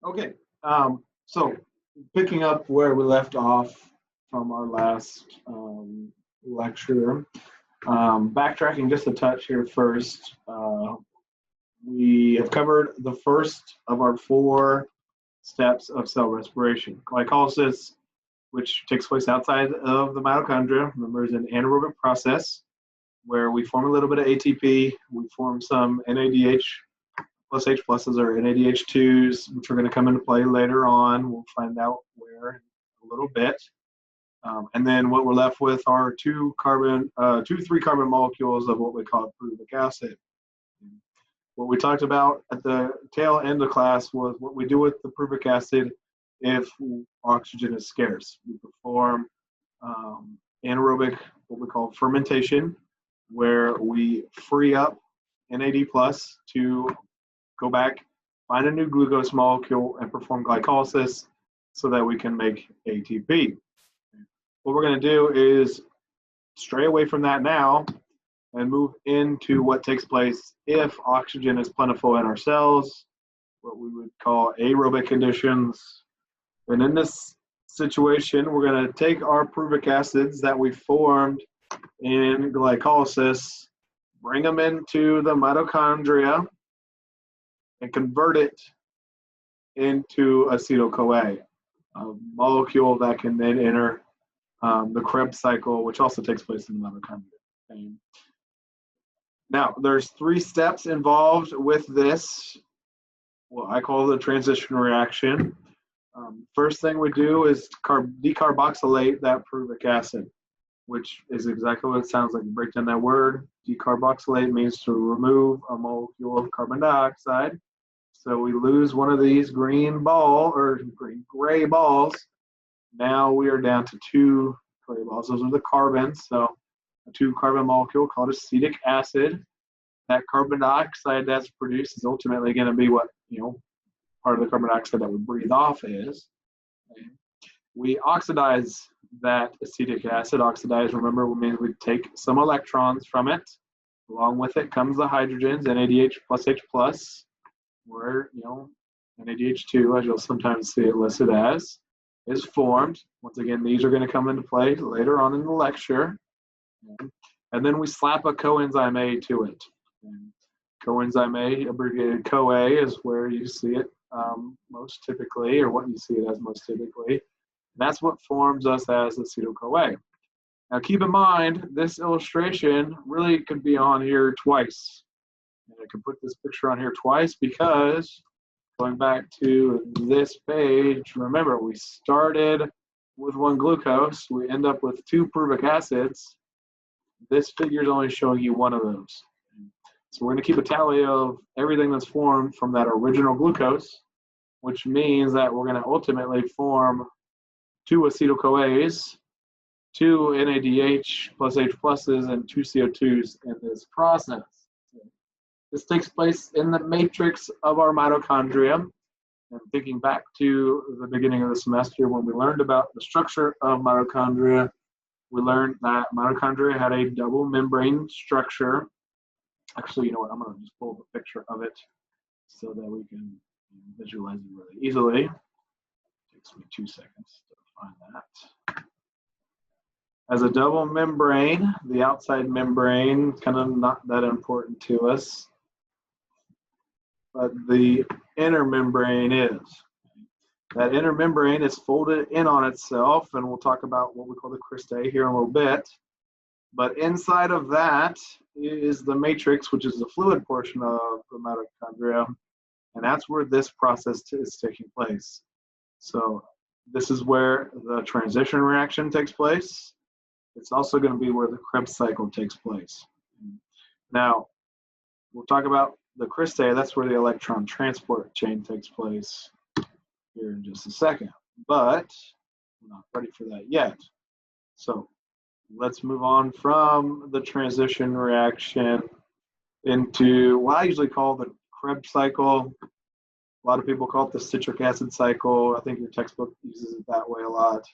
Okay, so picking up where we left off from our last lecture, backtracking just a touch here first, we have covered the first of our 4 steps of cell respiration. Glycolysis, which takes place outside of the mitochondria, remember, is an anaerobic process where we form a little bit of ATP, we form some NADH plus H pluses or NADH2s, which are going to come into play later on. We'll find out where in a little bit. And then what we're left with are 2 3 carbon molecules of what we call pyruvic acid. What we talked about at the tail end of class was what we do with the pyruvic acid if oxygen is scarce. We perform anaerobic, what we call fermentation, where we free up NAD plus to go back, find a new glucose molecule, and perform glycolysis so that we can make ATP. What we're going to do is stray away from that now and move into what takes place if oxygen is plentiful in our cells, what we would call aerobic conditions. And in this situation, we're going to take our pyruvic acids that we formed in glycolysis, bring them into the mitochondria, and convert it into acetyl-CoA, a molecule that can then enter the Krebs cycle, which also takes place in the mitochondria. Okay. Now, there's 3 steps involved with this, what I call the transition reaction. First thing we do is decarboxylate that pyruvic acid, which is exactly what it sounds like. You break down that word. Decarboxylate means to remove a molecule of carbon dioxide. So we lose one of these gray balls. Now we are down to 2 gray balls. Those are the carbons. So a 2 carbon molecule called acetic acid. That carbon dioxide that's produced is ultimately going to be what, part of the carbon dioxide that we breathe off is. Okay. We oxidize that acetic acid. Oxidize, remember, means we take some electrons from it. Along with it comes the hydrogens, NADH plus H plus, where, NADH2, as you'll sometimes see it listed as, is formed. Once again, these are going to come into play later on in the lecture. And then we slap a coenzyme A to it. And coenzyme A, abbreviated CoA, is where you see it most typically, or what you see it as most typically. And that's what forms us as acetyl-CoA. Now keep in mind, this illustration really could be on here twice. And I can put this picture on here twice because going back to this page, remember we started with 1 glucose, we end up with 2 pyruvic acids. This figure is only showing you 1 of those. So we're going to keep a tally of everything that's formed from that original glucose, which means that we're going to ultimately form 2 acetyl-CoAs, 2 NADH plus H pluses, and 2 CO2s in this process. This takes place in the matrix of our mitochondria. And thinking back to the beginning of the semester when we learned about the structure of mitochondria, we learned that mitochondria had a double membrane structure. Actually, you know what? I'm going to just pull the picture of it so that we can visualize it really easily. It takes me 2 seconds to find that. As a double membrane, the outside membrane kind of not that important to us, but the inner membrane is. That inner membrane is folded in on itself, and we'll talk about what we call the cristae here in a little bit. But inside of that is the matrix, which is the fluid portion of the mitochondria, and that's where this process is taking place. So this is where the transition reaction takes place. It's also going to be where the Krebs cycle takes place. Now, we'll talk about the cristae. That's where the electron transport chain takes place here in just a second, but we're not ready for that yet. So let's move on from the transition reaction into what I usually call the Krebs cycle. A lot of people call it the citric acid cycle. I think your textbook uses it that way a lot.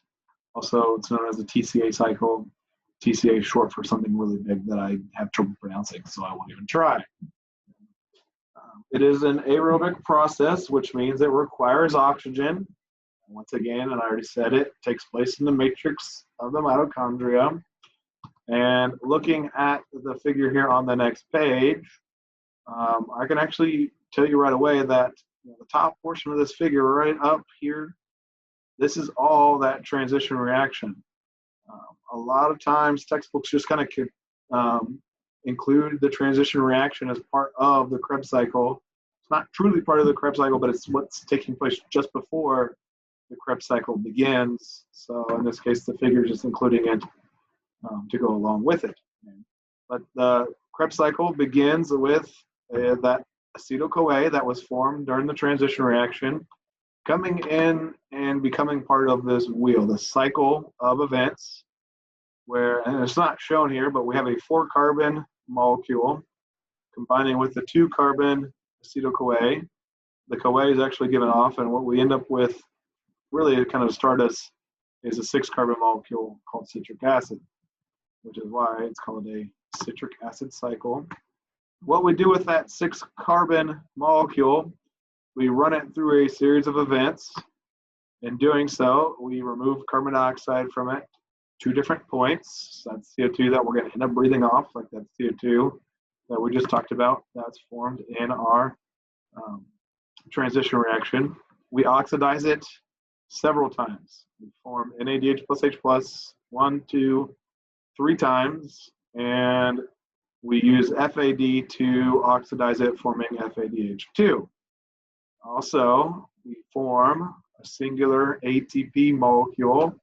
Also, it's known as the TCA cycle. TCA is short for something really big that I have trouble pronouncing, so I won't even try. It is an aerobic process, which means it requires oxygen. Once again, and I already said it, takes place in the matrix of the mitochondria. And looking at the figure here on the next page, I can actually tell you right away that the top portion of this figure right up here, this is all that transition reaction. A lot of times textbooks just kind of include the transition reaction as part of the Krebs cycle. It's not truly part of the Krebs cycle, but it's what's taking place just before the Krebs cycle begins. So in this case, the figure is just including it to go along with it. But the Krebs cycle begins with that acetyl-CoA that was formed during the transition reaction coming in and becoming part of this wheel, the cycle of events, where, and it's not shown here, but we have a 4-carbon molecule combining with the 2-carbon acetyl-CoA. The CoA is actually given off, and what we end up with, really kind of start us, is a 6-carbon molecule called citric acid, which is why it's called a citric acid cycle. What we do with that 6-carbon molecule, we run it through a series of events. In doing so, we remove carbon dioxide from it 2 different points. So that's CO2 that we're going to end up breathing off, like that CO2 that we just talked about, that's formed in our transition reaction. We oxidize it several times. We form NADH plus H plus 1, 2, 3 times, and we use FAD to oxidize it, forming FADH2. Also, we form a singular ATP molecule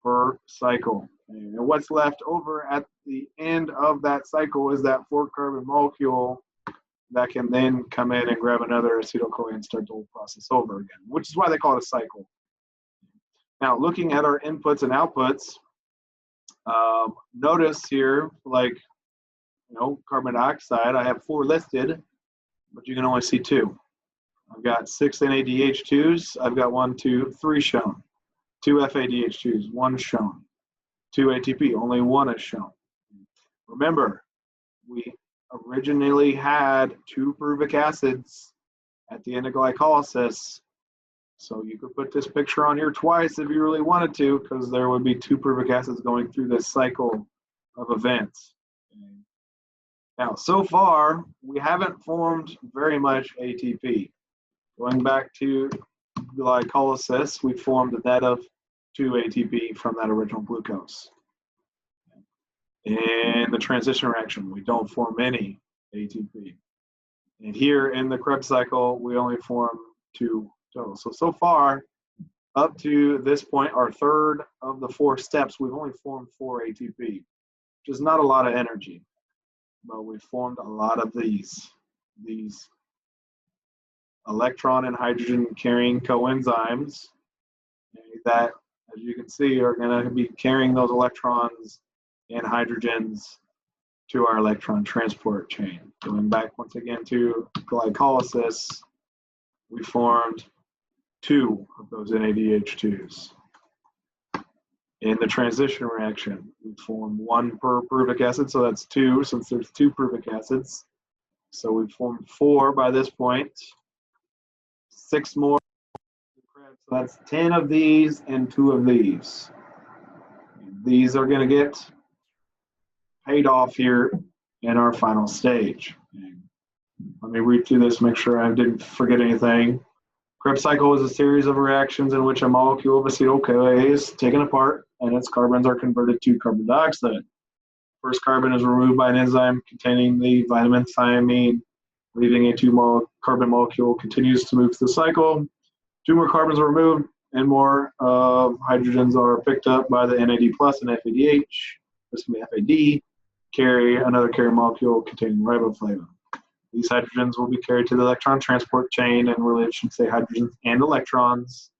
per cycle. And what's left over at the end of that cycle is that 4-carbon molecule that can then come in and grab another acetyl-CoA and start the whole process over again, which is why they call it a cycle. Now, looking at our inputs and outputs, notice here, like, carbon dioxide, I have 4 listed, but you can only see 2. I've got 6 NADH2s. I've got 1, 2, 3 shown. 2 FADH2s, 1 shown. 2 ATP, only 1 is shown. Remember, we originally had 2 pyruvic acids at the end of glycolysis. So you could put this picture on here twice if you really wanted to, because there would be 2 pyruvic acids going through this cycle of events. Now, so far, we haven't formed very much ATP. Going back to glycolysis, we formed a net of 2 ATP from that original glucose. In the transition reaction, we don't form any ATP. And here in the Krebs cycle, we only form 2 total. So far, up to this point, our third of the 4 steps, we've only formed 4 ATP, which is not a lot of energy. But we formed a lot of these electron and hydrogen carrying coenzymes that, as you can see, are going to be carrying those electrons and hydrogens to our electron transport chain. Going back once again to glycolysis, we formed 2 of those NADH2s. In the transition reaction, we form 1 per pyruvic acid, so that's 2, since there's 2 pyruvic acids. So we've formed 4 by this point. 6 more. So that's 10 of these and 2 of these. These are going to get paid off here in our final stage. Let me read through this, make sure I didn't forget anything. Krebs cycle is a series of reactions in which a molecule of acetyl-CoA is taken apart and its carbons are converted to carbon dioxide. First carbon is removed by an enzyme containing the vitamin thiamine, leaving a 2-carbon molecule continues to move through the cycle. 2 more carbons are removed and more hydrogens are picked up by the NAD plus and FADH. This can be FAD, carry another carrier molecule containing riboflavin. These hydrogens will be carried to the electron transport chain, and really it should say hydrogens and electrons.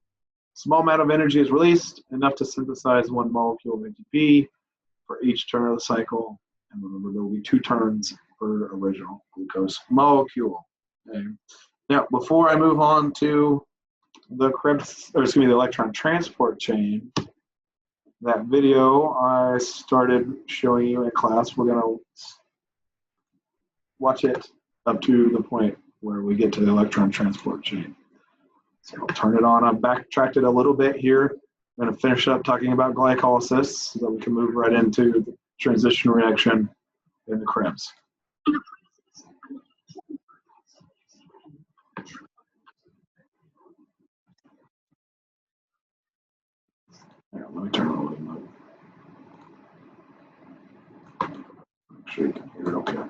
Small amount of energy is released, enough to synthesize 1 molecule of ATP for each turn of the cycle. And remember, there will be 2 turns per original glucose molecule. Okay. Now, before I move on to the the electron transport chain, that video I started showing you in class, we're going to watch it up to the point where we get to the electron transport chain. So I'll turn it on. I've backtracked it a little bit here. I'm going to finish up talking about glycolysis so that we can move right into the transition reaction in the Krebs. Yeah, let me turn it a little bit. Make sure you can hear it okay.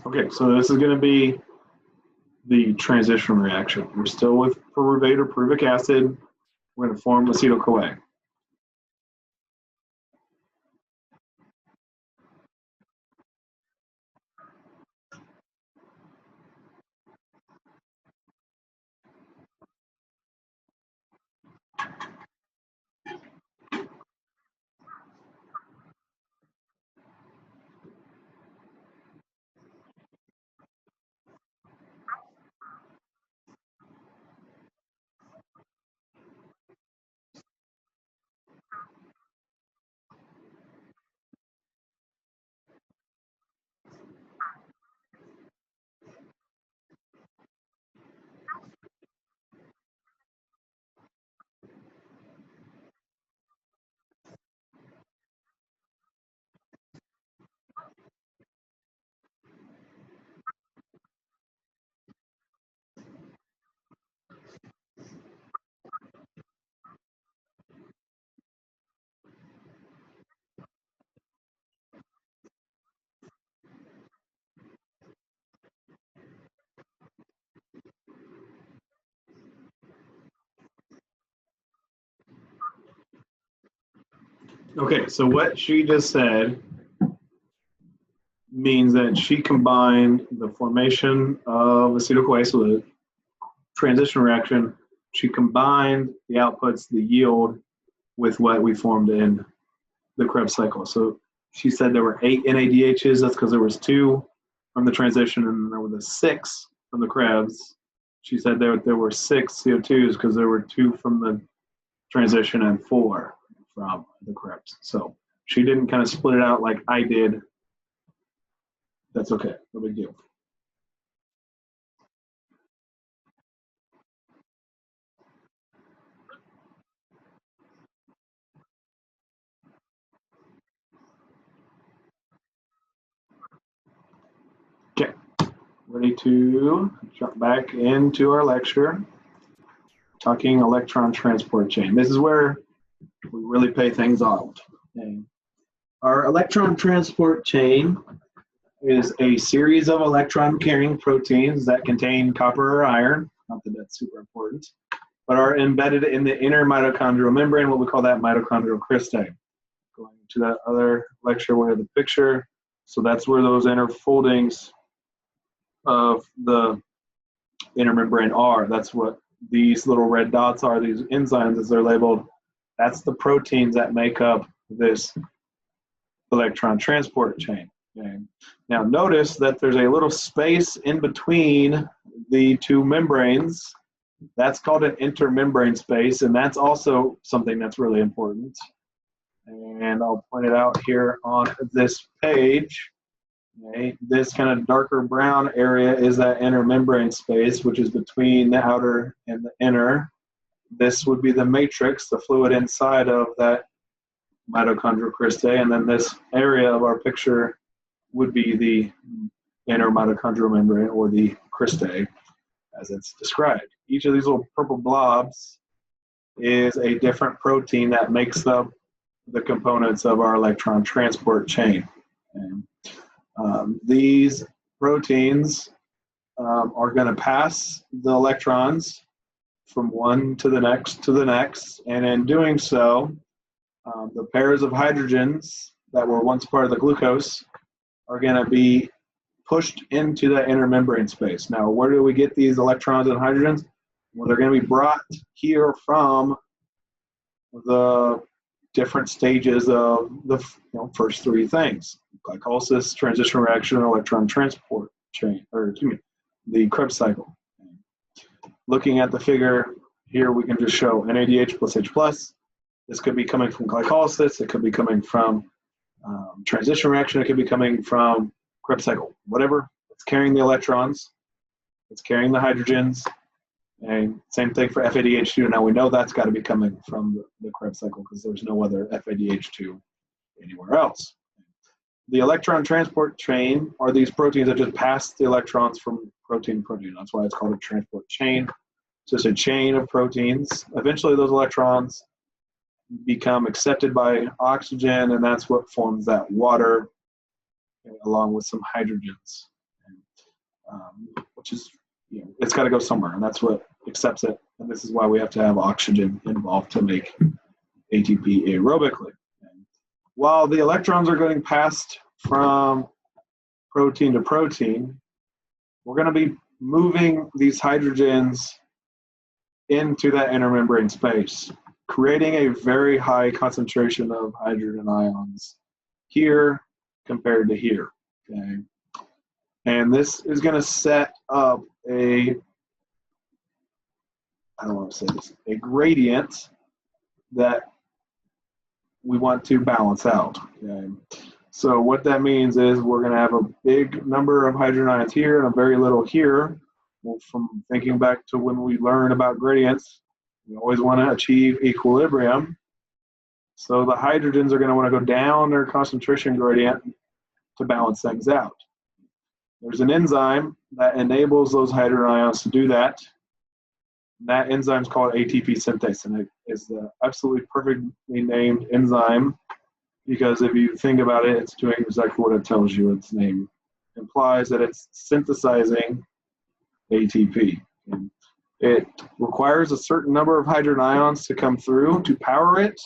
Okay, so this is going to be the transition reaction. We're still with pyruvate or pyruvic acid. We're going to form acetyl-CoA. Okay, so what she just said means that she combined the formation of acetyl-CoA, so the transition reaction, she combined the outputs, the yield, with what we formed in the Krebs cycle. So she said there were 8 NADHs. That's because there was 2 from the transition and there were the 6 from the Krebs. She said there were 6 CO2s because there were 2 from the transition and 4 from the Krebs. So she didn't kind of split it out like I did. That's okay, no big deal. Okay, ready to jump back into our lecture, talking electron transport chain. This is where we really pay things off. Okay. Our electron transport chain is a series of electron-carrying proteins that contain copper or iron, not that that's super important, but are embedded in the inner mitochondrial membrane, what we call that mitochondrial cristae. Going to that other lecture where the picture, so that's where those inner foldings of the inner membrane are. That's what these little red dots are, these enzymes as they're labeled. That's the proteins that make up this electron transport chain. Okay. Now notice that there's a little space in between the 2 membranes. That's called an intermembrane space, and that's also something that's really important. And I'll point it out here on this page. Okay. This kind of darker brown area is that intermembrane space, which is between the outer and the inner. This would be the matrix, the fluid inside of that mitochondrial cristae, and then this area of our picture would be the inner mitochondrial membrane, or the cristae, as it's described. Each of these little purple blobs is a different protein that makes up the components of our electron transport chain. And, these proteins are going to pass the electrons from one to the next, and in doing so, the pairs of hydrogens that were once part of the glucose are going to be pushed into that inner membrane space. Now, where do we get these electrons and hydrogens? Well, they're going to be brought here from the different stages of the first three things: glycolysis, transition reaction, electron transport chain, or excuse me, the Krebs cycle. Looking at the figure here, we can just show NADH plus H plus. This could be coming from glycolysis. It could be coming from transition reaction. It could be coming from Krebs cycle. Whatever. It's carrying the electrons. It's carrying the hydrogens. And same thing for FADH2. Now we know that's got to be coming from the Krebs cycle because there's no other FADH2 anywhere else. The electron transport chain are these proteins that just pass the electrons from protein to protein. That's why it's called a transport chain. It's just a chain of proteins. Eventually those electrons become accepted by oxygen, and that's what forms that water, along with some hydrogens, which is, it's got to go somewhere, and that's what accepts it. And this is why we have to have oxygen involved to make ATP aerobically. And while the electrons are getting passed from protein to protein, we're going to be moving these hydrogens into that intermembrane space, creating a very high concentration of hydrogen ions here compared to here. Okay. And this is going to set up a gradient that we want to balance out. Okay. So what that means is we're going to have a big number of hydrogen ions here and a very little here. Well, from thinking back to when we learn about gradients, we always want to achieve equilibrium. So the hydrogens are going to want to go down their concentration gradient to balance things out. There's an enzyme that enables those hydrogen ions to do that. That enzyme is called ATP synthase, and it is the absolutely perfectly named enzyme because if you think about it, it's doing exactly what it tells you. Its name implies that it's synthesizing ATP. And it requires a certain number of hydrogen ions to come through to power it,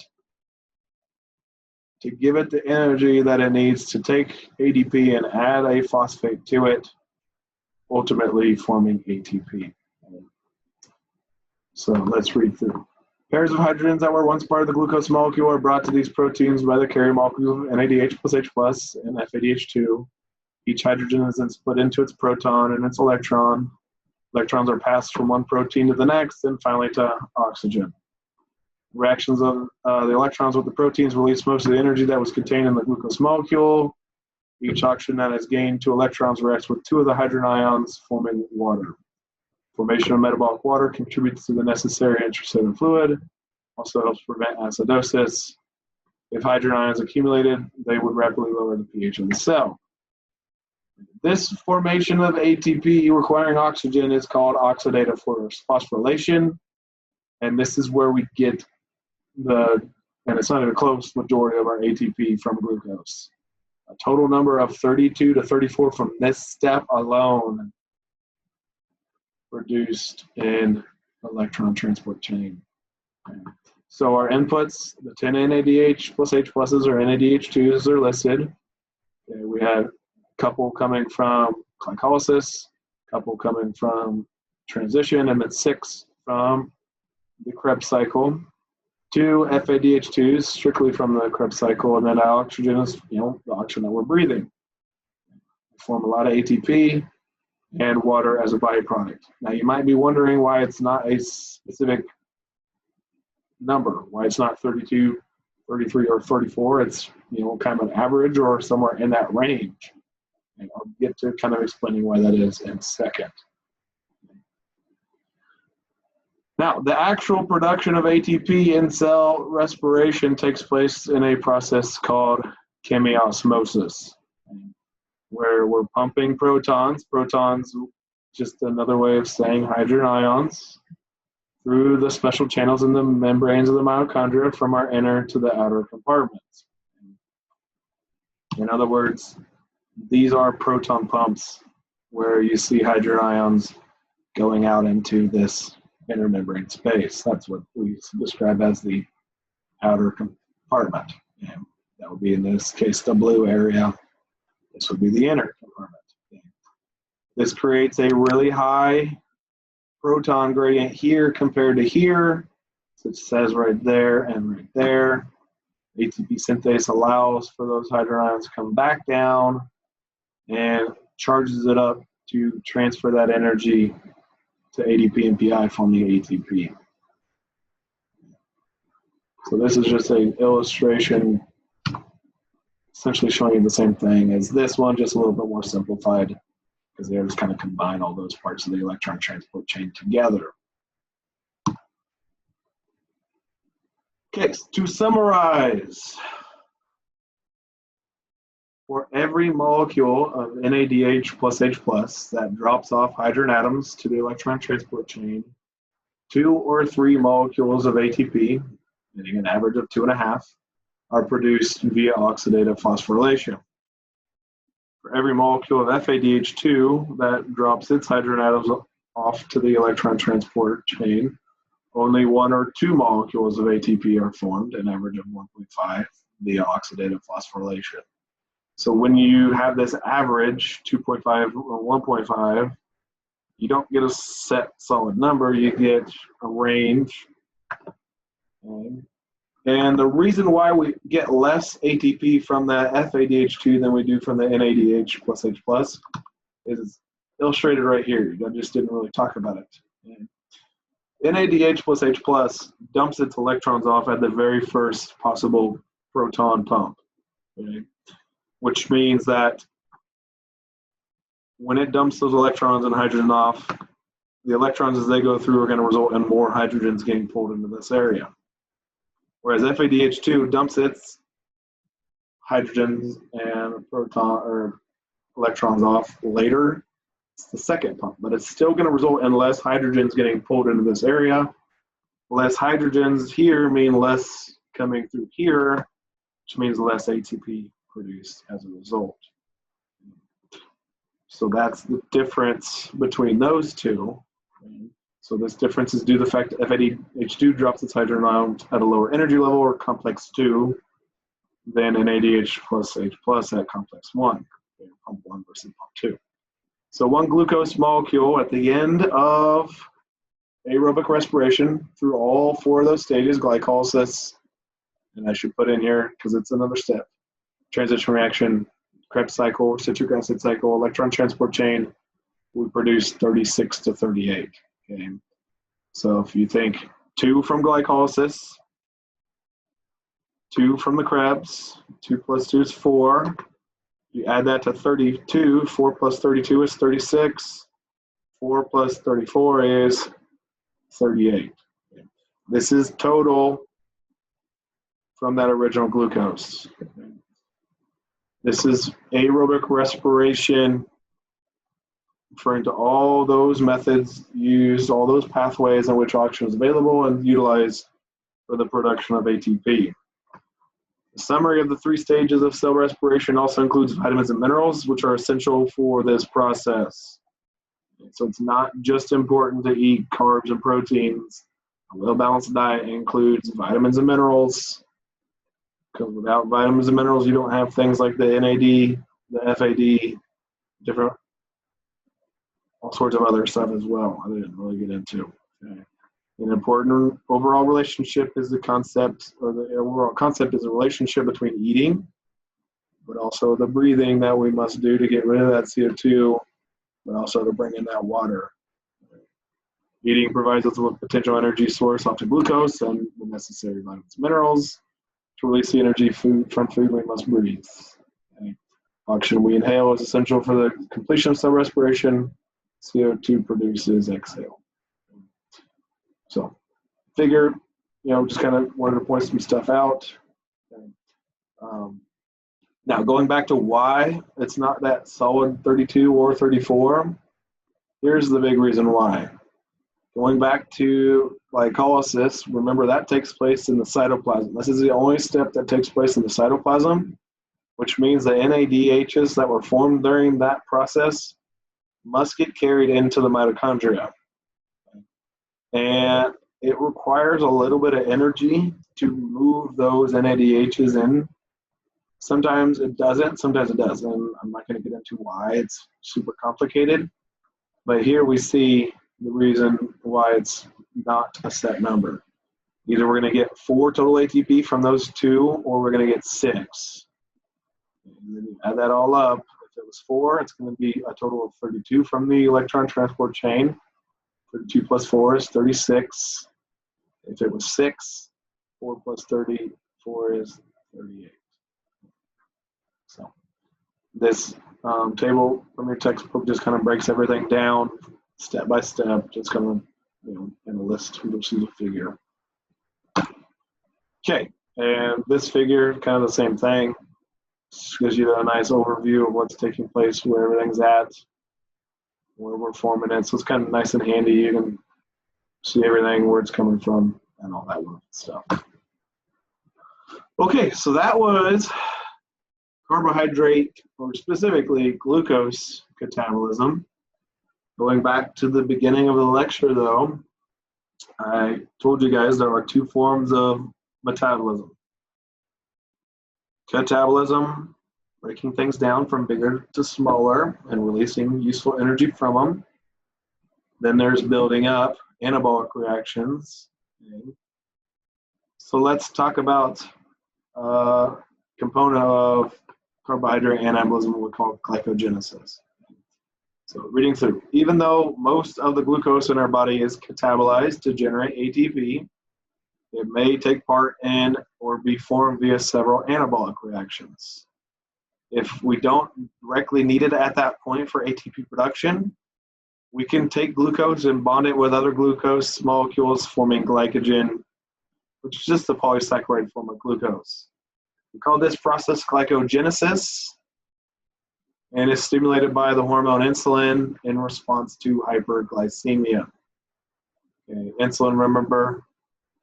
to give it the energy that it needs to take ADP and add a phosphate to it, ultimately forming ATP. So let's read through. Pairs of hydrogens that were once part of the glucose molecule are brought to these proteins by the carrier molecule of NADH plus H plus and FADH2. Each hydrogen is then split into its proton and its electron. Electrons are passed from one protein to the next and finally to oxygen. Reactions of the electrons with the proteins release most of the energy that was contained in the glucose molecule. Each oxygen that has gained 2 electrons reacts with 2 of the hydrogen ions, forming water. Formation of metabolic water contributes to the necessary intracellular fluid, also helps prevent acidosis. If hydrogen ions accumulated, they would rapidly lower the pH of the cell. This formation of ATP requiring oxygen is called oxidative phosphorylation, and this is where we get and it's not even close, majority of our ATP from glucose. A total number of 32 to 34 from this step alone produced in electron transport chain. Okay. So our inputs, the 10 NADH plus H pluses or NADH2s are listed. Okay, we have a couple coming from glycolysis, a couple coming from transition, and then 6 from the Krebs cycle. 2 FADH2s strictly from the Krebs cycle, and then oxygen is, the oxygen that we're breathing. We form a lot of ATP and water as a byproduct. Now you might be wondering why it's not a specific number, why it's not 32, 33, or 34. It's kind of an average or somewhere in that range. And I'll get to kind of explaining why that is in a second. Now, the actual production of ATP in cell respiration takes place in a process called chemiosmosis, where we're pumping protons, just another way of saying hydrogen ions, through the special channels in the membranes of the mitochondria from our inner to the outer compartments. In other words, these are proton pumps where you see hydrogen ions going out into this intermembrane space. That's what we describe as the outer compartment. And that would be, in this case, the blue area. This would be the inner compartment. This creates a really high proton gradient here compared to here. So it says right there and right there. ATP synthase allows for those hydrogen ions to come back down and charges it up to transfer that energy to ADP and PI, forming ATP. So this is just an illustration essentially showing you the same thing as this one, just a little bit more simplified, because they just kind of combine all those parts of the electron transport chain together. Okay, to summarize, for every molecule of NADH plus H plus that drops off hydrogen atoms to the electron transport chain, 2 or 3 molecules of ATP, meaning an average of 2.5, are produced via oxidative phosphorylation. For every molecule of FADH2 that drops its hydrogen atoms off to the electron transport chain, only 1 or 2 molecules of ATP are formed, an average of 1.5, via oxidative phosphorylation. So when you have this average, 2.5 or 1.5, you don't get a set solid number, you get a range. And the reason why we get less ATP from the FADH2 than we do from the NADH plus H plus is illustrated right here. I just didn't really talk about it. NADH plus H plus dumps its electrons off at the very first possible proton pump, okay? Which means that when it dumps those electrons and hydrogen off, the electrons as they go through are going to result in more hydrogens getting pulled into this area. Whereas FADH2 dumps its hydrogens and proton or electrons off later. It's the second pump, but it's still going to result in less hydrogens getting pulled into this area. Less hydrogens here mean less coming through here, which means less ATP produced as a result. So that's the difference between those two. So this difference is due to the fact that FADH2 drops its hydrogen ions at a lower energy level, or complex 2, than NADH plus H plus at complex 1, pump 1 versus pump 2. So one glucose molecule at the end of aerobic respiration through all 4 of those stages, glycolysis, and I should put in here because it's another step, transition reaction, Krebs cycle, citric acid cycle, electron transport chain, we produce 36 to 38. Okay. So if you think 2 from glycolysis, 2 from the Krebs, 2 plus 2 is 4. You add that to 32, 4 plus 32 is 36. 4 plus 34 is 38. Okay. This is total from that original glucose. Okay. This is aerobic respiration, referring to all those methods used, all those pathways in which oxygen is available and utilized for the production of ATP. The summary of the 3 stages of cell respiration also includes vitamins and minerals, which are essential for this process. So it's not just important to eat carbs and proteins. A well-balanced diet includes vitamins and minerals, because without vitamins and minerals, you don't have things like the NAD, the FAD, different, all sorts of other stuff as well. I didn't really get into. Okay. An important overall relationship is the concept, or the overall concept is a relationship between eating, but also the breathing that we must do to get rid of that CO2, but also to bring in that water. Eating provides us with a potential energy source off to glucose and the necessary vitamins and minerals. To release the energy from food, we must breathe. Okay. Oxygen we inhale is essential for the completion of cell respiration. CO2 produces exhale. So, figure, just kind of wanted to point some stuff out. Okay. Now, going back to why it's not that solid 32 or 34, here's the big reason why. Going back to glycolysis, remember that takes place in the cytoplasm. This is the only step that takes place in the cytoplasm, which means the NADHs that were formed during that process must get carried into the mitochondria. And it requires a little bit of energy to move those NADHs in. Sometimes it doesn't, sometimes it does. And I'm not going to get into why, it's super complicated. But here we see the reason why it's not a set number. Either we're going to get 4 total ATP from those 2, or we're going to get 6. And then you add that all up. If it was 4, it's going to be a total of 32 from the electron transport chain. 32 plus 4 is 36. If it was 6, 4 plus 34 is 38. So this table from your textbook just kind of breaks everything down step by step, just kind of, in a list versus a figure. Okay, and this figure, kind of the same thing. Just gives you a nice overview of what's taking place, where everything's at, where we're forming it. So it's kind of nice and handy. You can see everything, where it's coming from, and all that wonderful stuff. Okay, so that was carbohydrate, or specifically glucose catabolism. Going back to the beginning of the lecture, though, I told you guys there are 2 forms of metabolism. Catabolism, breaking things down from bigger to smaller and releasing useful energy from them. Then there's building up, anabolic reactions. Okay. So let's talk about a component of carbohydrate anabolism, what we call glycogenesis. So reading through, even though most of the glucose in our body is catabolized to generate ATP, it may take part in or be formed via several anabolic reactions. If we don't directly need it at that point for ATP production, we can take glucose and bond it with other glucose molecules, forming glycogen, which is just the polysaccharide form of glucose. We call this process glycogenesis, and is stimulated by the hormone insulin in response to hyperglycemia. Okay, insulin, remember,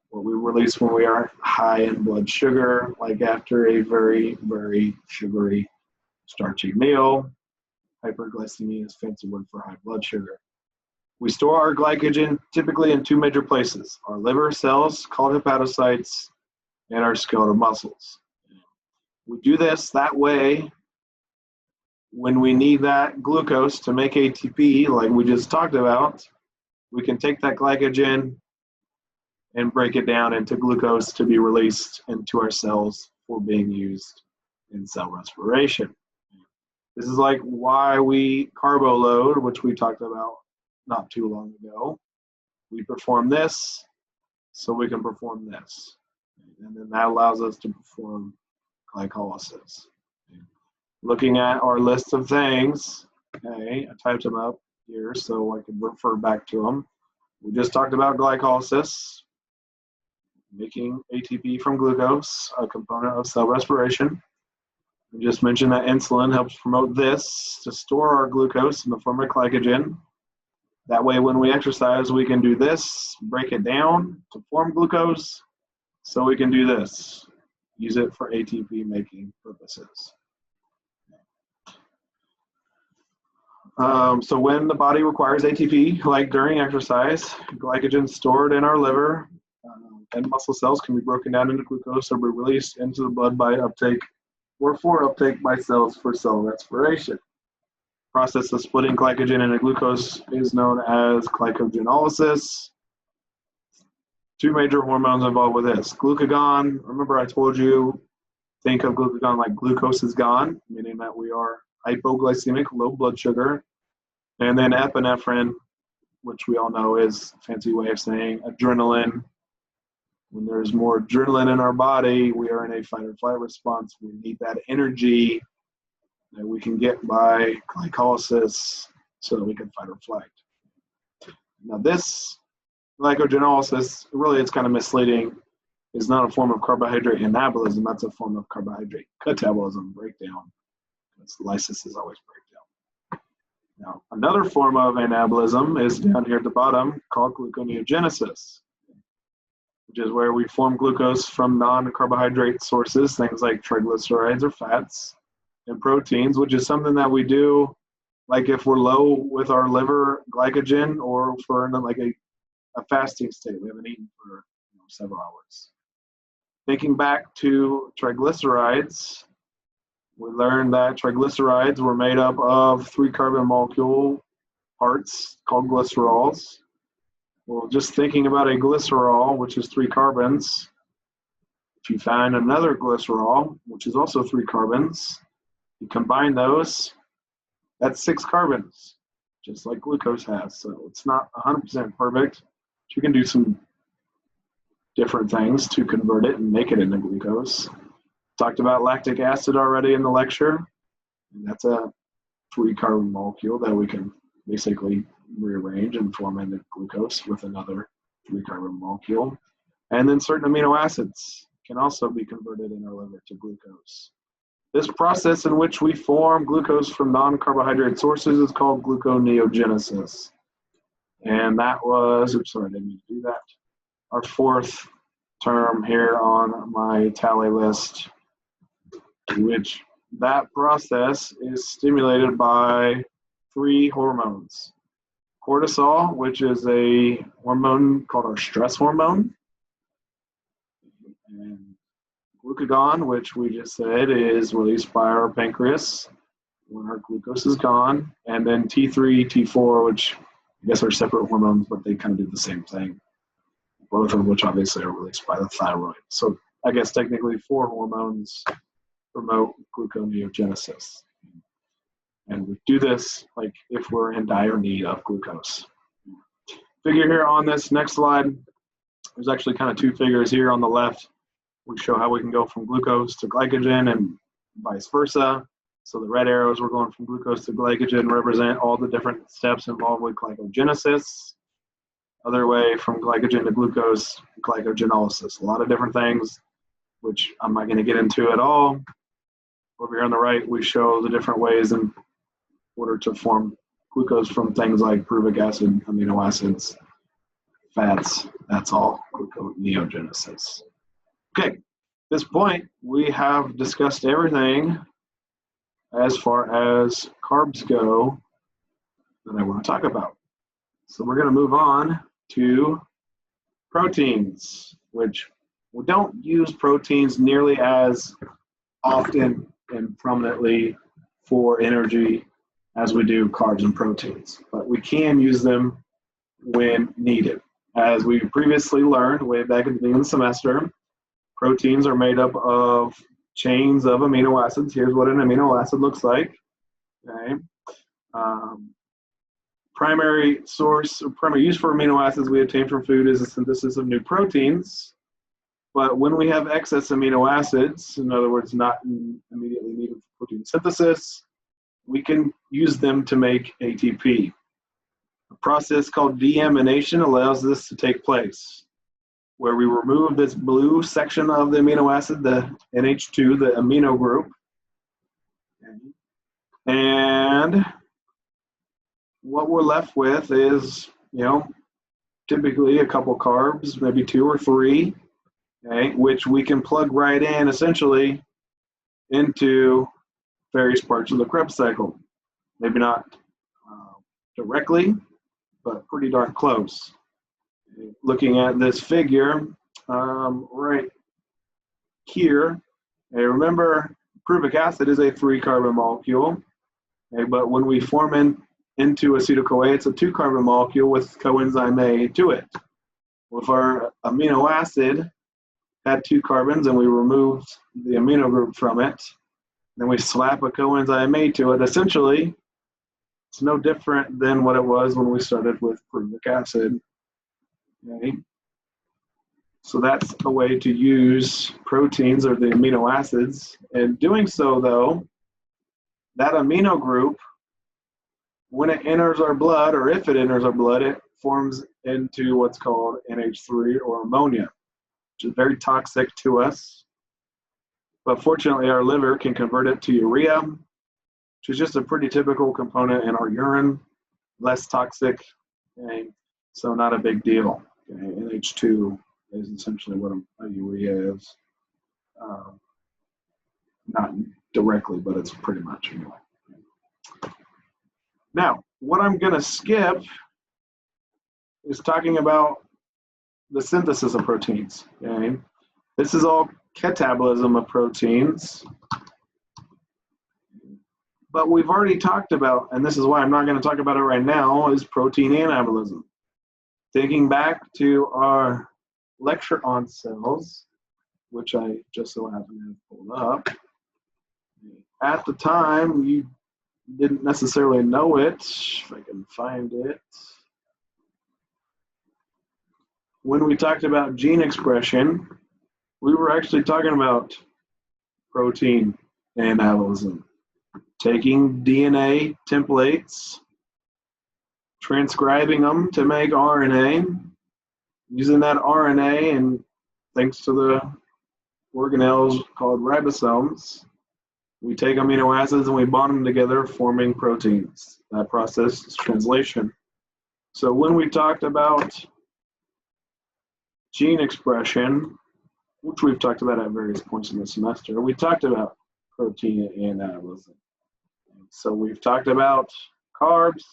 what we release when we are high in blood sugar, like after a very, very sugary, starchy meal. Hyperglycemia is a fancy word for high blood sugar. We store our glycogen typically in 2 major places: our liver cells, called hepatocytes, and our skeletal muscles. We do this that way. When we need that glucose to make ATP, like we just talked about, we can take that glycogen and break it down into glucose to be released into our cells for being used in cell respiration. This is like why we carbo load, which we talked about not too long ago. We perform this so we can perform this. And then that allows us to perform glycolysis. Looking at our list of things, okay, I typed them up here so I can refer back to them. We just talked about glycolysis, making ATP from glucose, a component of cell respiration. We just mentioned that insulin helps promote this to store our glucose in the form of glycogen. That way, when we exercise, we can do this, break it down to form glucose, so we can do this, use it for ATP making purposes. So when the body requires ATP, like during exercise, glycogen stored in our liver and muscle cells can be broken down into glucose or be released into the blood by uptake or for uptake by cells for cell respiration. The process of splitting glycogen into glucose is known as glycogenolysis. 2 major hormones involved with this. Glucagon, remember I told you, think of glucagon like glucose is gone, meaning that we are hypoglycemic, low blood sugar. And then epinephrine, which we all know is a fancy way of saying adrenaline. When there's more adrenaline in our body, we are in a fight or flight response. We need that energy that we can get by glycolysis so that we can fight or flight. Now this glycogenolysis, really it's kind of misleading, is not a form of carbohydrate anabolism, that's a form of carbohydrate catabolism, breakdown. Lysis is always breakdown. Now, another form of anabolism is down here at the bottom called gluconeogenesis, which is where we form glucose from non-carbohydrate sources, things like triglycerides or fats, and proteins, which is something that we do like if we're low with our liver glycogen or if we're in like a fasting state. We haven't eaten for several hours. Thinking back to triglycerides, we learned that triglycerides were made up of 3 carbon molecule parts called glycerols. Well, just thinking about a glycerol, which is 3 carbons, if you find another glycerol, which is also 3 carbons, you combine those, that's 6 carbons, just like glucose has. So it's not 100% perfect. You can do some different things to convert it and make it into glucose. Talked about lactic acid already in the lecture. And that's a 3 carbon molecule that we can basically rearrange and form into glucose with another 3 carbon molecule. And then certain amino acids can also be converted in our liver to glucose. This process in which we form glucose from non-carbohydrate sources is called gluconeogenesis. And that was, oops, sorry, I didn't mean to do that, our 4th term here on my tally list, which that process is stimulated by 3 hormones. Cortisol, which is a hormone called our stress hormone, and glucagon, which we just said is released by our pancreas when our glucose is gone, and then T3, T4, which I guess are separate hormones, but they kind of do the same thing, both of which obviously are released by the thyroid. So I guess technically 4 hormones promote gluconeogenesis. And we do this like if we're in dire need of glucose. Figure here on this next slide, there's actually kind of 2 figures here on the left. We show how we can go from glucose to glycogen and vice versa. So the red arrows we're going from glucose to glycogen represent all the different steps involved with glycogenesis. Other way from glycogen to glucose, glycogenolysis. A lot of different things, which I'm not going to get into at all. Over here on the right, we show the different ways in order to form glucose from things like pyruvic acid, amino acids, fats. That's all gluconeogenesis. Okay, at this point, we have discussed everything as far as carbs go that I want to talk about. So we're going to move on to proteins, which we don't use proteins nearly as often and prominently for energy as we do carbs and proteins, but we can use them when needed. As we previously learned way back at the beginning of the semester, proteins are made up of chains of amino acids. Here's what an amino acid looks like. Okay. Primary source, or primary use for amino acids we obtain from food is the synthesis of new proteins. But when we have excess amino acids, in other words, not immediately needed for protein synthesis, we can use them to make ATP. A process called deamination allows this to take place, where we remove this blue section of the amino acid, the NH2, the amino group, and what we're left with is, typically a couple carbs, maybe 2 or 3, okay, which we can plug right in essentially into various parts of the Krebs cycle. Maybe not directly, but pretty darn close. Looking at this figure right here, remember pyruvic acid is a 3 carbon molecule, okay, but when we form into acetyl-CoA, it's a 2 carbon molecule with coenzyme A to it. Well, if our amino acid had 2 carbons and we removed the amino group from it, then we slap a coenzyme A to it, essentially it's no different than what it was when we started with pyruvic acid. Okay. So that's a way to use proteins or the amino acids. And doing so, though, that amino group, when it enters our blood, or if it enters our blood, it forms into what's called NH3 or ammonia, which is very toxic to us. But fortunately, our liver can convert it to urea, which is just a pretty typical component in our urine, less toxic, okay? So not a big deal. Okay? NH2 is essentially what a urea is. Not directly, but it's pretty much anyway. Now, what I'm going to skip is talking about the synthesis of proteins. Okay? This is all catabolism of proteins. But we've already talked about, and this is why I'm not going to talk about it right now, is protein anabolism. Thinking back to our lecture on cells, which I just so happen to have pulled up, at the time you didn't necessarily know it, if I can find it. When we talked about gene expression, we were actually talking about protein anabolism, taking DNA templates, transcribing them to make RNA, using that RNA, and thanks to the organelles called ribosomes, we take amino acids and we bond them together, forming proteins. That process is translation. So when we talked about gene expression, which we've talked about at various points in the semester, we talked about protein anabolism. So we've talked about carbs.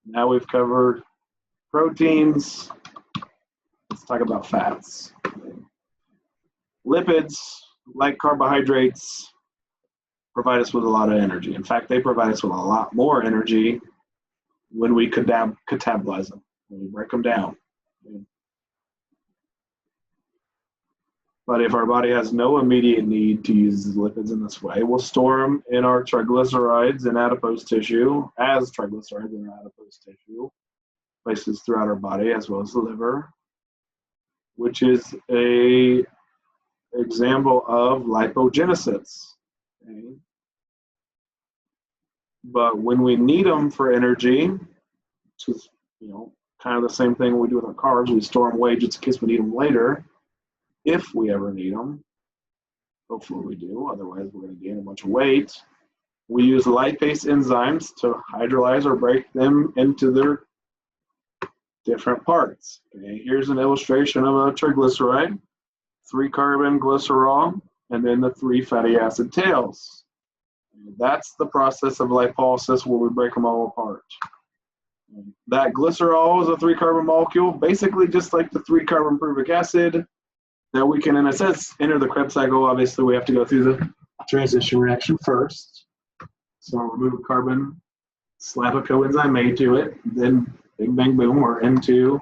Now we've covered proteins. Let's talk about fats. Lipids, like carbohydrates, provide us with a lot of energy. In fact, they provide us with a lot more energy when we catabolize them, when we break them down. But if our body has no immediate need to use lipids in this way, we'll store them in our triglycerides in adipose tissue, as triglycerides in our adipose tissue, places throughout our body, as well as the liver, which is a example of lipogenesis. Okay? But when we need them for energy, which is kind of the same thing we do with our carbs, we store them away just in case we need them later. If we ever need them, hopefully we do, otherwise we're going to gain a bunch of weight. We use lipase enzymes to hydrolyze or break them into their different parts. Okay, here's an illustration of a triglyceride, 3-carbon glycerol, and then the 3 fatty acid tails. And that's the process of lipolysis where we break them all apart. That glycerol is a 3-carbon molecule, basically just like the 3-carbon pyruvic acid. That we can, in a sense, enter the Krebs cycle. Obviously, we have to go through the transition reaction first. So remove a carbon, slap a coenzyme A to it, then bing, bang, boom, we're into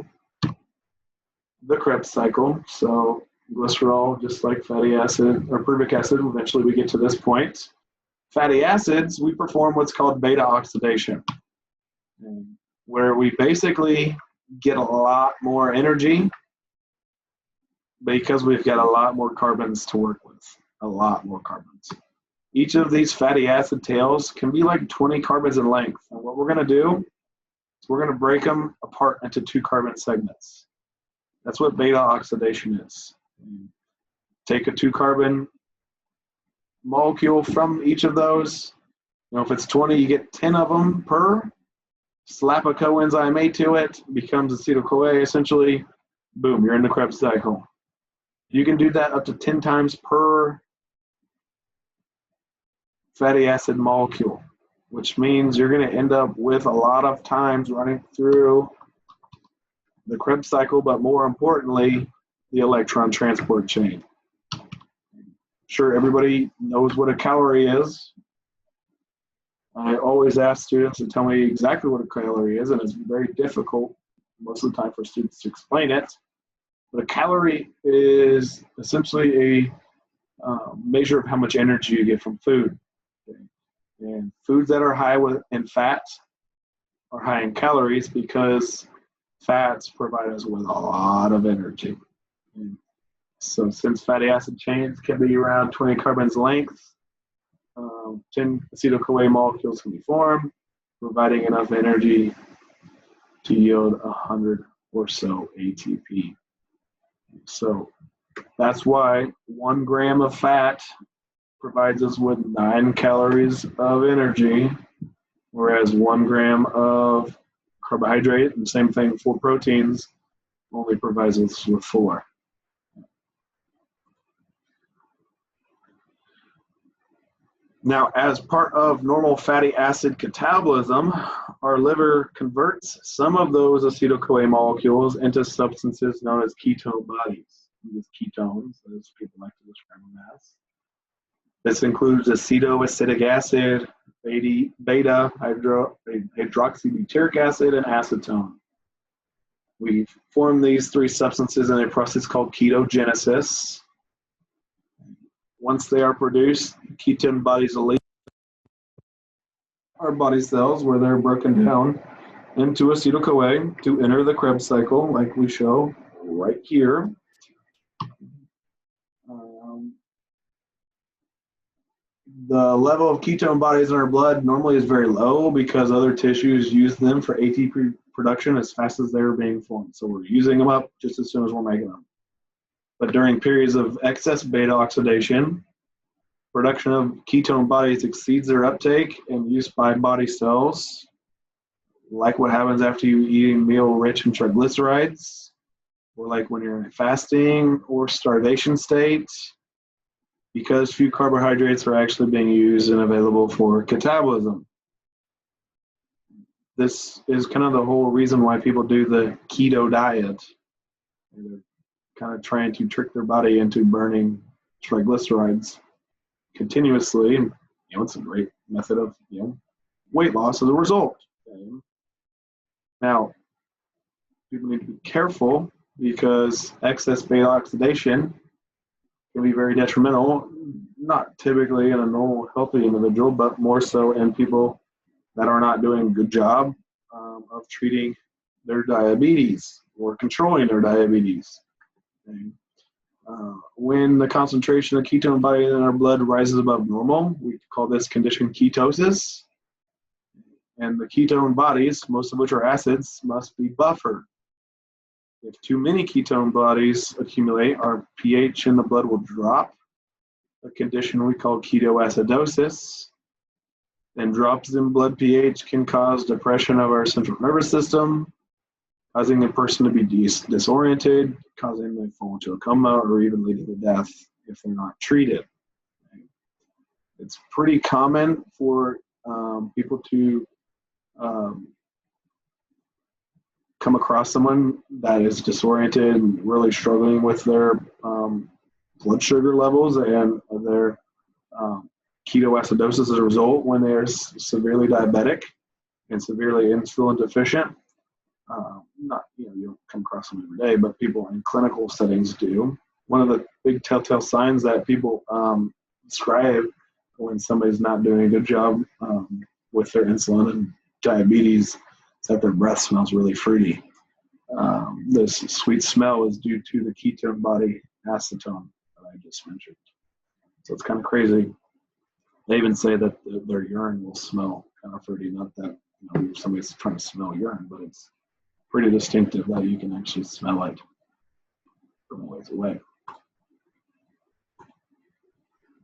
the Krebs cycle. So glycerol, just like fatty acid or pyruvic acid, eventually we get to this point. Fatty acids, we perform what's called beta oxidation, where we basically get a lot more energy because we've got a lot more carbons to work with, a lot more carbons. Each of these fatty acid tails can be like 20 carbons in length. And what we're going to do is we're going to break them apart into 2 carbon segments. That's what beta oxidation is. Take a 2-carbon molecule from each of those. If it's 20, you get 10 of them per. Slap a coenzyme A to it, becomes acetyl-CoA essentially. Boom, you're in the Krebs cycle. You can do that up to 10 times per fatty acid molecule, which means you're going to end up with a lot of times running through the Krebs cycle, but more importantly, the electron transport chain. Sure, everybody knows what a calorie is. I always ask students to tell me exactly what a calorie is, and it's very difficult most of the time for students to explain it. But a calorie is essentially a measure of how much energy you get from food. Okay? And foods that are high in fat are high in calories because fats provide us with a lot of energy. And so since fatty acid chains can be around 20 carbons length, 10 acetyl-CoA molecules can be formed, providing enough energy to yield 100 or so ATP. So that's why 1 gram of fat provides us with 9 calories of energy, whereas 1 gram of carbohydrate, and same thing for proteins, only provides us with 4. Now, as part of normal fatty acid catabolism, our liver converts some of those acetyl-CoA molecules into substances known as ketone bodies. These ketones, as people like to describe them as. This includes acetoacetic acid, beta hydroxybutyric acid, and acetone. We form these three substances in a process called ketogenesis. Once they are produced, ketone bodies will leave our body cells where they're broken down into acetyl-CoA to enter the Krebs cycle, like we show right here. The level of ketone bodies in our blood normally is very low because other tissues use them for ATP production as fast as they're being formed. So we're using them up just as soon as we're making them. But during periods of excess beta oxidation, production of ketone bodies exceeds their uptake and use by body cells, like what happens after you eat a meal rich in triglycerides, or like when you're in a fasting or starvation state, because few carbohydrates are actually being used and available for catabolism. This is kind of the whole reason why people do the keto diet. They're kind of trying to trick their body into burning triglycerides continuously. You know, it's a great method of, you know, weight loss as a result. Now, people need to be careful because excess beta oxidation can be very detrimental, not typically in a normal, healthy individual, but more so in people that are not doing a good job of treating their diabetes or controlling their diabetes. When the concentration of ketone body in our blood rises above normal, we call this condition ketosis. And the ketone bodies, most of which are acids, must be buffered. If too many ketone bodies accumulate, our pH in the blood will drop, a condition we call ketoacidosis. And drops in blood pH can cause depression of our central nervous system, causing the person to be disoriented, causing them to fall into a coma, or even leading to death if they're not treated. It's pretty common for people to come across someone that is disoriented and really struggling with their blood sugar levels and their ketoacidosis as a result when they're severely diabetic and severely insulin deficient. Not, you know, you don't come across them every day, but people in clinical settings do. One of the big telltale signs that people describe when somebody's not doing a good job with their insulin and diabetes is that their breath smells really fruity. This sweet smell is due to the ketone body acetone that I just mentioned. So it's kind of crazy. They even say that their urine will smell kind of fruity. Not that, you know, somebody's trying to smell urine, but it's pretty distinctive that you can actually smell it from a ways away.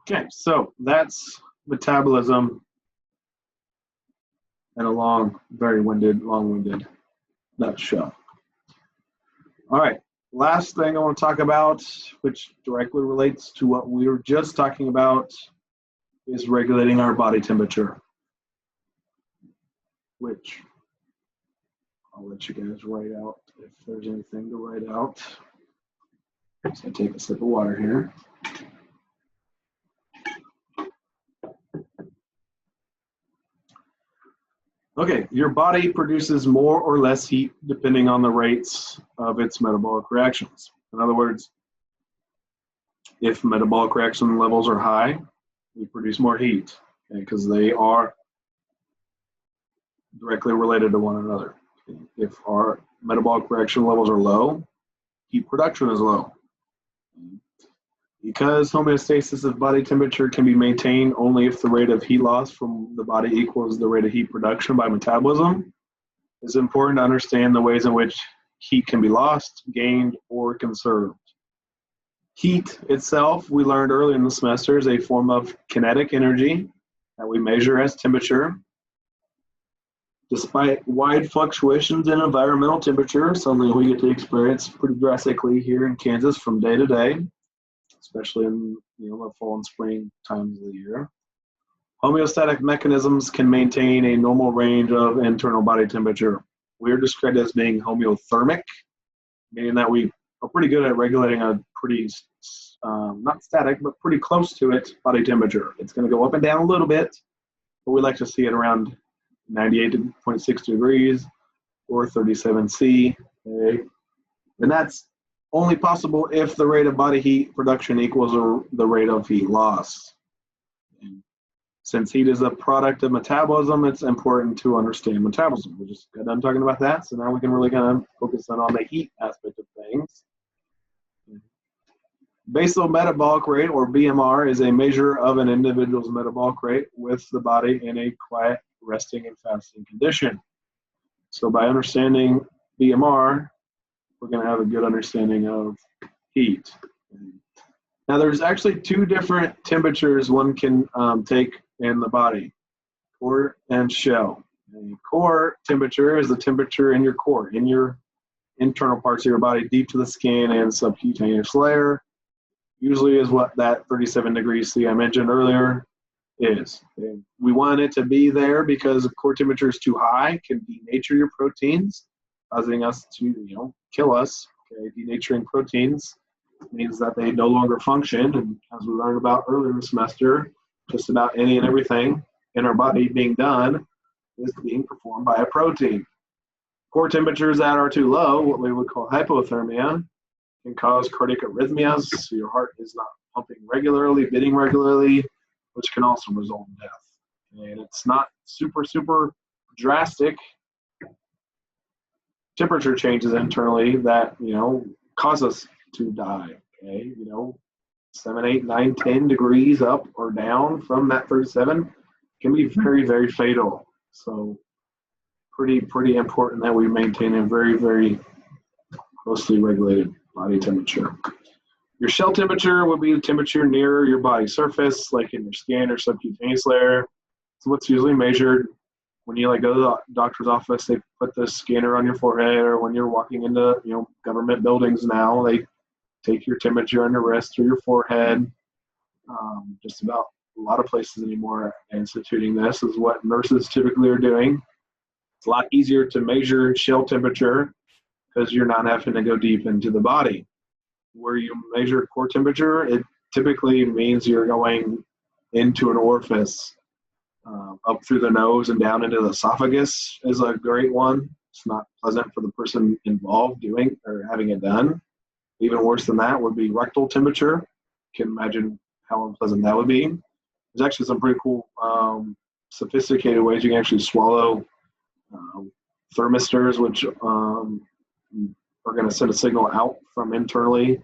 Okay, so that's metabolism in a long-winded nutshell. All right, last thing I want to talk about, which directly relates to what we were just talking about, is regulating our body temperature, which I'll let you guys write out if there's anything to write out. So I take a sip of water here. Okay, your body produces more or less heat depending on the rates of its metabolic reactions. In other words, if metabolic reaction levels are high, we produce more heat, because they are directly related to one another. If our metabolic reaction levels are low, heat production is low. Because homeostasis of body temperature can be maintained only if the rate of heat loss from the body equals the rate of heat production by metabolism, it's important to understand the ways in which heat can be lost, gained, or conserved. Heat itself, we learned early in the semester, is a form of kinetic energy that we measure as temperature. Despite wide fluctuations in environmental temperature, something we get to experience pretty drastically here in Kansas from day to day, especially in, you know, the fall and spring times of the year, homeostatic mechanisms can maintain a normal range of internal body temperature. We are described as being homeothermic, meaning that we are pretty good at regulating a pretty, not static, but pretty close to it body temperature. It's going to go up and down a little bit, but we like to see it around 98.6 degrees or 37 C. Okay? And that's only possible if the rate of body heat production equals the rate of heat loss. And since heat is a product of metabolism, it's important to understand metabolism. We just got done talking about that, so now we can really kind of focus on the heat aspect of things. Basal metabolic rate, or BMR, is a measure of an individual's metabolic rate with the body in a quiet, resting, and fasting condition. So by understanding BMR, we're going to have a good understanding of heat. Now, there's actually two different temperatures one can take in the body, core and shell. The core temperature is the temperature in your core, in your internal parts of your body, deep to the skin and subcutaneous layer. Usually is what that 37 degrees C I mentioned earlier is. We want it to be there because if core temperature is too high, can denature your proteins, causing us to, kill us. Okay? Denaturing proteins means that they no longer function, and as we learned about earlier in the semester, just about any and everything in our body being done is being performed by a protein. Core temperatures that are too low, what we would call hypothermia, can cause cardiac arrhythmias, so your heart is not pumping regularly, beating regularly, which can also result in death. And it's not super, super drastic temperature changes internally that, cause us to die, okay? 7, 8, 9, 10 degrees up or down from that 37 can be very, very fatal. So pretty important that we maintain a very, very closely regulated body temperature. Your shell temperature would be the temperature near your body surface, like in your skin or subcutaneous layer. So what's usually measured when you go to the doctor's office, they put the scanner on your forehead, or when you're walking into government buildings now, they take your temperature on your wrist or your forehead. Just about a lot of places anymore are instituting this is what nurses typically are doing. It's a lot easier to measure shell temperature because you're not having to go deep into the body. Where you measure core temperature, it typically means you're going into an orifice, up through the nose and down into the esophagus is a great one. It's not pleasant for the person involved doing or having it done. Even worse than that would be rectal temperature. You can imagine how unpleasant that would be. There's actually some pretty cool, sophisticated ways you can actually swallow thermistors, which are going to send a signal out from internally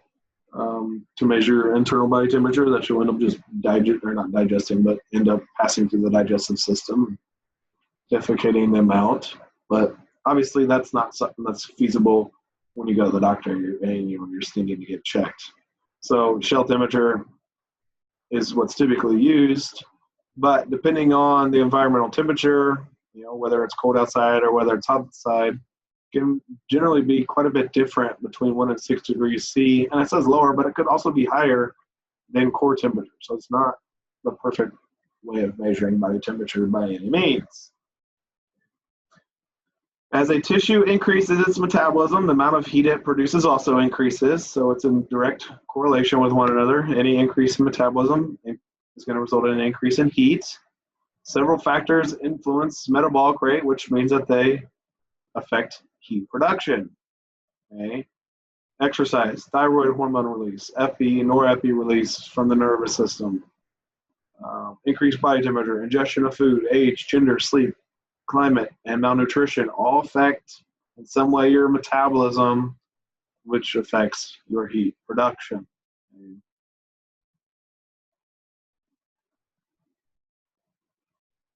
to measure internal body temperature that you'll end up just not digesting, but end up passing through the digestive system, defecating them out. But obviously that's not something that's feasible when you go to the doctor and you're thinking to get checked. So shell temperature is what's typically used, but depending on the environmental temperature, whether it's cold outside or whether it's hot outside, can generally be quite a bit different between 1 and 6 degrees C. And it says lower, but it could also be higher than core temperature. So it's not the perfect way of measuring body temperature by any means. As a tissue increases its metabolism, the amount of heat it produces also increases. So it's in direct correlation with one another. Any increase in metabolism is going to result in an increase in heat. Several factors influence metabolic rate, which means that they affect heat production. Okay. Exercise, thyroid hormone release, epi, norepi release from the nervous system, increased body temperature, ingestion of food, age, gender, sleep, climate, and malnutrition all affect in some way your metabolism, which affects your heat production. Okay.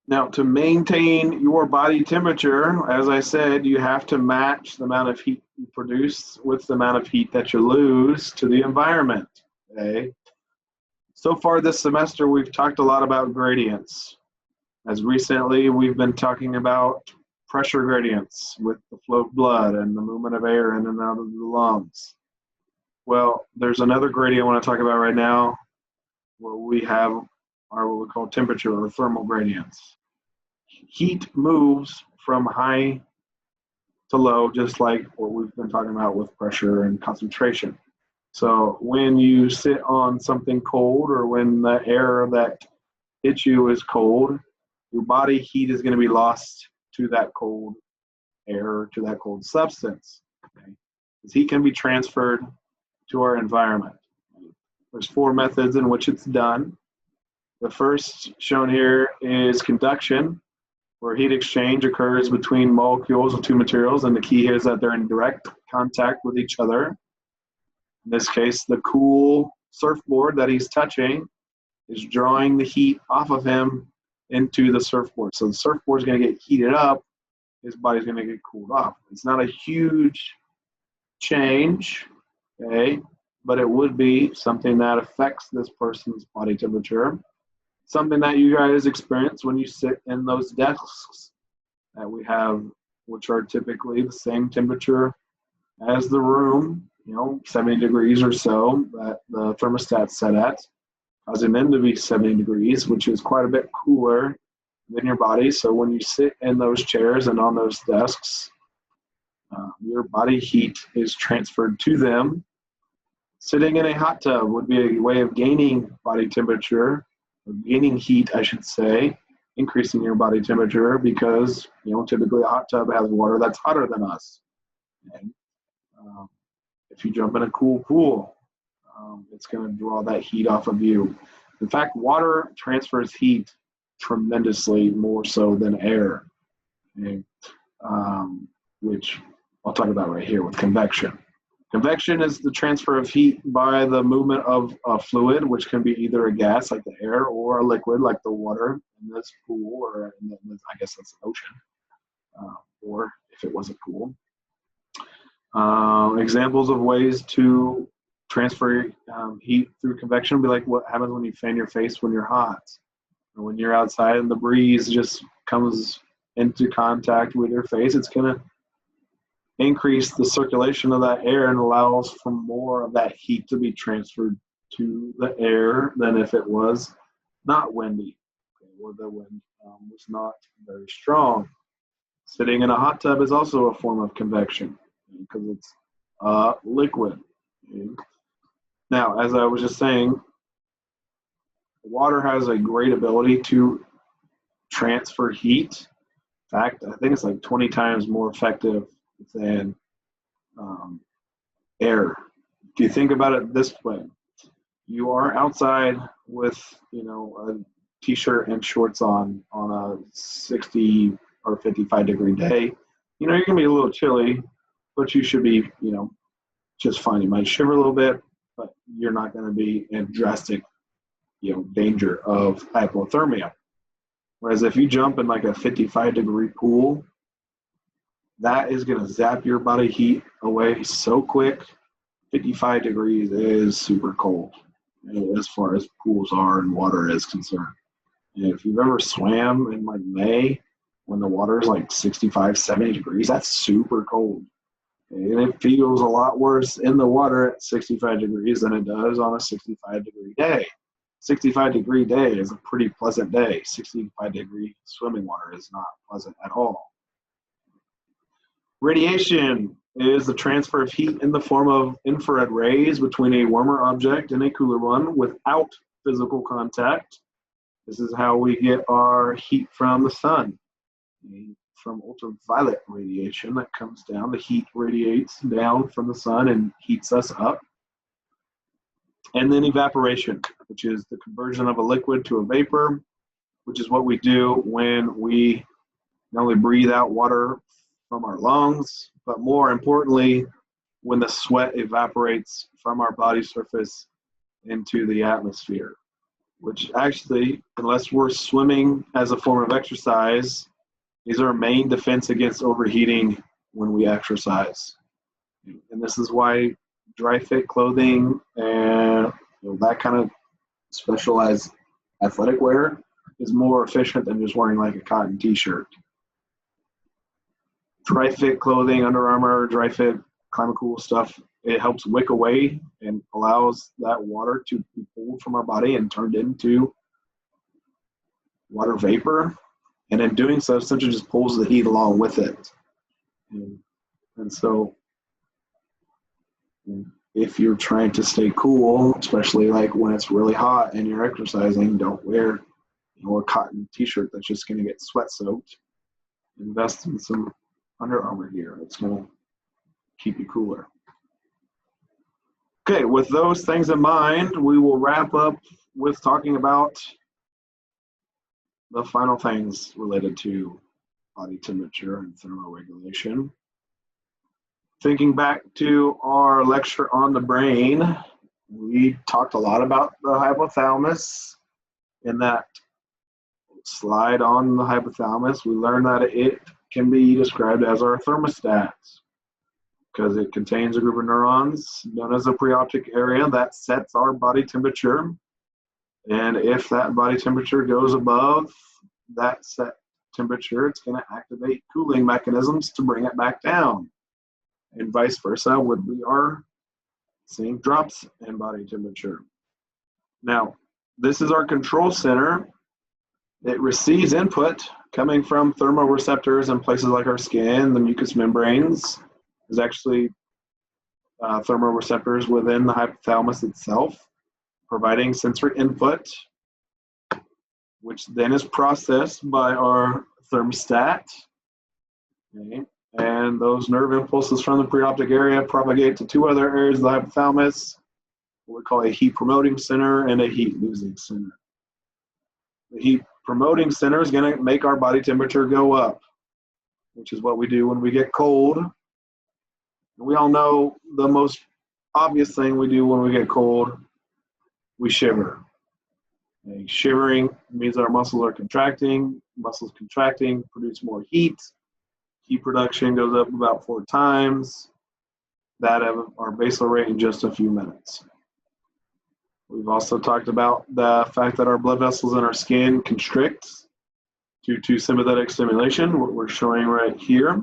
Now, to maintain your body temperature, as I said, you have to match the amount of heat you produce with the amount of heat that you lose to the environment. Okay? So far this semester, we've talked a lot about gradients. As recently, we've been talking about pressure gradients with the flow of blood and the movement of air in and out of the lungs. Well, there's another gradient I want to talk about right now where we have are what we call temperature or thermal gradients. Heat moves from high to low, just like what we've been talking about with pressure and concentration. So when you sit on something cold or when the air that hits you is cold, your body heat is going to be lost to that cold air, to that cold substance. Okay? This heat can be transferred to our environment. There's 4 methods in which it's done. The first shown here is conduction, where heat exchange occurs between molecules of 2 materials, and the key here is that they're in direct contact with each other. In this case, the cool surfboard that he's touching is drawing the heat off of him into the surfboard. So the surfboard is going to get heated up, his body's going to get cooled off. It's not a huge change, okay, but it would be something that affects this person's body temperature. Something that you guys experience when you sit in those desks that we have, which are typically the same temperature as the room, 70 degrees or so that the thermostat's set at, causing them to be 70 degrees, which is quite a bit cooler than your body. So when you sit in those chairs and on those desks, your body heat is transferred to them. Sitting in a hot tub would be a way of gaining body temperature, or gaining heat, I should say, increasing your body temperature because, typically a hot tub has water that's hotter than us. And, if you jump in a cool pool, it's going to draw that heat off of you. In fact, water transfers heat tremendously more so than air, okay? Which I'll talk about right here with convection. Convection is the transfer of heat by the movement of a fluid, which can be either a gas like the air or a liquid like the water in this pool, or I guess that's an ocean, or if it was a pool. Examples of ways to transfer heat through convection would be like what happens when you fan your face when you're hot, or when you're outside and the breeze just comes into contact with your face. It's going to increase the circulation of that air and allows for more of that heat to be transferred to the air than if it was not windy, or the wind was not very strong. Sitting in a hot tub is also a form of convection because it's liquid. Now, as I was just saying, water has a great ability to transfer heat. In fact, I think it's like 20 times more effective than air. If you think about it this way, you are outside with a t-shirt and shorts on a 60 or 55 degree day. You're going to be a little chilly, but you should be just fine. You might shiver a little bit, but you're not going to be in drastic danger of hypothermia. Whereas if you jump in like a 55 degree pool, that is going to zap your body heat away so quick. 55 degrees is super cold as far as pools are and water is concerned. And if you've ever swam in like May when the water is like 65, 70 degrees, that's super cold. And it feels a lot worse in the water at 65 degrees than it does on a 65 degree day. 65 degree day is a pretty pleasant day. 65 degree swimming water is not pleasant at all. Radiation is the transfer of heat in the form of infrared rays between a warmer object and a cooler one without physical contact. This is how we get our heat from the sun. From ultraviolet radiation that comes down, the heat radiates down from the sun and heats us up. And then evaporation, which is the conversion of a liquid to a vapor, which is what we do when we not only breathe out water from our lungs, but more importantly, when the sweat evaporates from our body surface into the atmosphere, which actually, unless we're swimming as a form of exercise, is our main defense against overheating when we exercise. And this is why dry fit clothing and that kind of specialized athletic wear is more efficient than just wearing like a cotton t-shirt. Dry fit clothing, Under Armour, dry fit, Climate Cool stuff, it helps wick away and allows that water to be pulled from our body and turned into water vapor. And in doing so, essentially just pulls the heat along with it. And so if you're trying to stay cool, especially like when it's really hot and you're exercising, don't wear a cotton t-shirt that's just going to get sweat soaked. Invest in some Under Armour gear. It's going to keep you cooler. Okay, with those things in mind, we will wrap up with talking about the final things related to body temperature and thermoregulation. Thinking back to our lecture on the brain, we talked a lot about the hypothalamus. In that slide on the hypothalamus, we learned that it can be described as our thermostat because it contains a group of neurons known as the preoptic area that sets our body temperature. And if that body temperature goes above that set temperature, it's going to activate cooling mechanisms to bring it back down. And vice versa, when we are seeing drops in body temperature. Now, this is our control center. It receives input coming from thermoreceptors in places like our skin, the mucous membranes. There's actually thermoreceptors within the hypothalamus itself, providing sensory input, which then is processed by our thermostat. Okay. And those nerve impulses from the preoptic area propagate to two other areas of the hypothalamus, what we call a heat promoting center and a heat losing center. The heat promoting center is going to make our body temperature go up, which is what we do when we get cold. And we all know the most obvious thing we do when we get cold, we shiver. Okay. Shivering means our muscles are contracting. Muscles contracting produce more heat. Heat production goes up about 4 times that of our basal rate in just a few minutes. We've also talked about the fact that our blood vessels in our skin constrict due to sympathetic stimulation, what we're showing right here.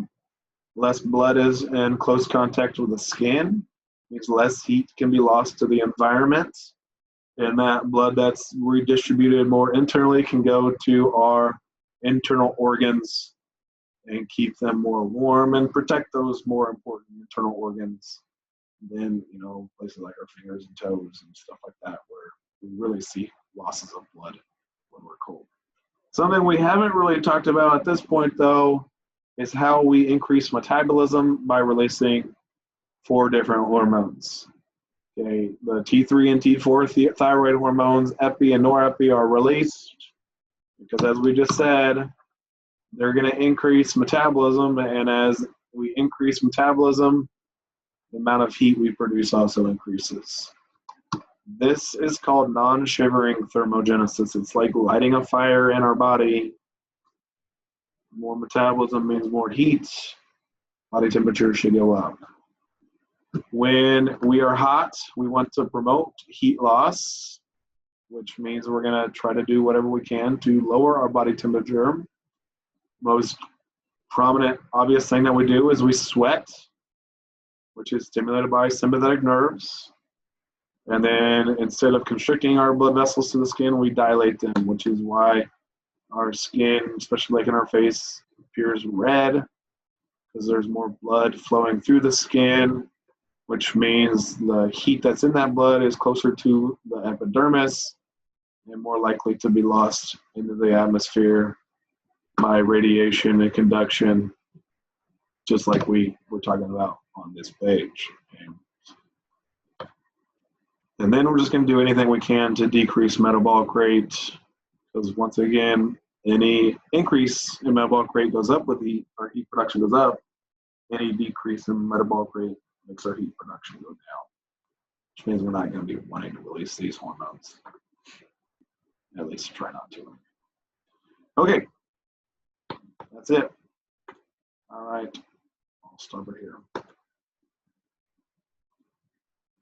Less blood is in close contact with the skin, means less heat can be lost to the environment, and that blood that's redistributed more internally can go to our internal organs and keep them more warm and protect those more important internal organs than, places like our fingers and toes and stuff like that, where we really see losses of blood when we're cold. Something we haven't really talked about at this point, though, is how we increase metabolism by releasing 4 different hormones. Okay, the T3 and T4 thyroid hormones, epi and norepi, are released because, as we just said, they're going to increase metabolism, and as we increase metabolism, the amount of heat we produce also increases. This is called non-shivering thermogenesis. It's like lighting a fire in our body. More metabolism means more heat. Body temperature should go up. When we are hot, we want to promote heat loss, which means we're going to try to do whatever we can to lower our body temperature. Most prominent, obvious thing that we do is we sweat, which is stimulated by sympathetic nerves. And then instead of constricting our blood vessels to the skin, we dilate them, which is why our skin, especially like in our face, appears red, because there's more blood flowing through the skin, which means the heat that's in that blood is closer to the epidermis and more likely to be lost into the atmosphere by radiation and conduction, just like we were talking about on this page. Okay. And then we're just going to do anything we can to decrease metabolic rate, because once again, any increase in metabolic rate goes up with heat, our heat production goes up. Any decrease in metabolic rate makes our heat production go down, which means we're not going to be wanting to release these hormones. At least try not to. Okay. That's it. All right. I'll stop right here.